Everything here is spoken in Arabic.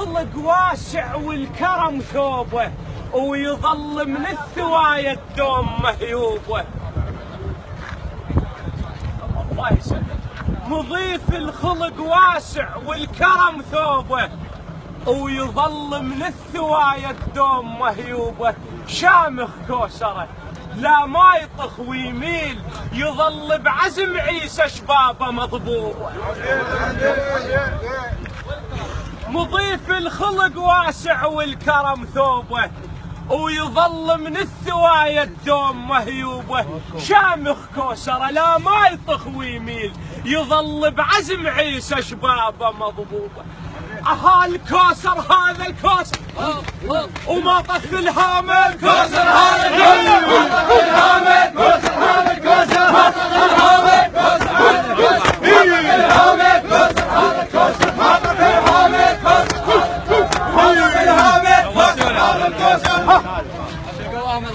الخلق واسع والكرم ثوبه، ويظل من الثوايا الدوم مهيوبه. الله يسلمك. مضيف الخلق واسع والكرم ثوبه، ويظل من الثوايا الدوم مهيوبه. شامخ كوسره لا ما يطخ ويميل، يظل بعزم عيسى شبابه مضبوبه. مضيف الخلق واسع والكرم ثوبه، ويظل من الثوايا الدوم مهيوبه. شامخ كوسره لا ما يطخ ويميل، يظل بعزم عيسى شبابه مضبوبه. الكوسر هذا الكوسر وما طخ الهامه. الكوسر هذا الكوسر ما طخ الهامه. الكوسر هذا الكوسر ما طخ الهامه. الكوسر هذا الكوسر ما طخ الهامه. الكوسر هذا الكوسر ما طخ الهامه. الكوسر هذا الكوسر ما طخ الهامه.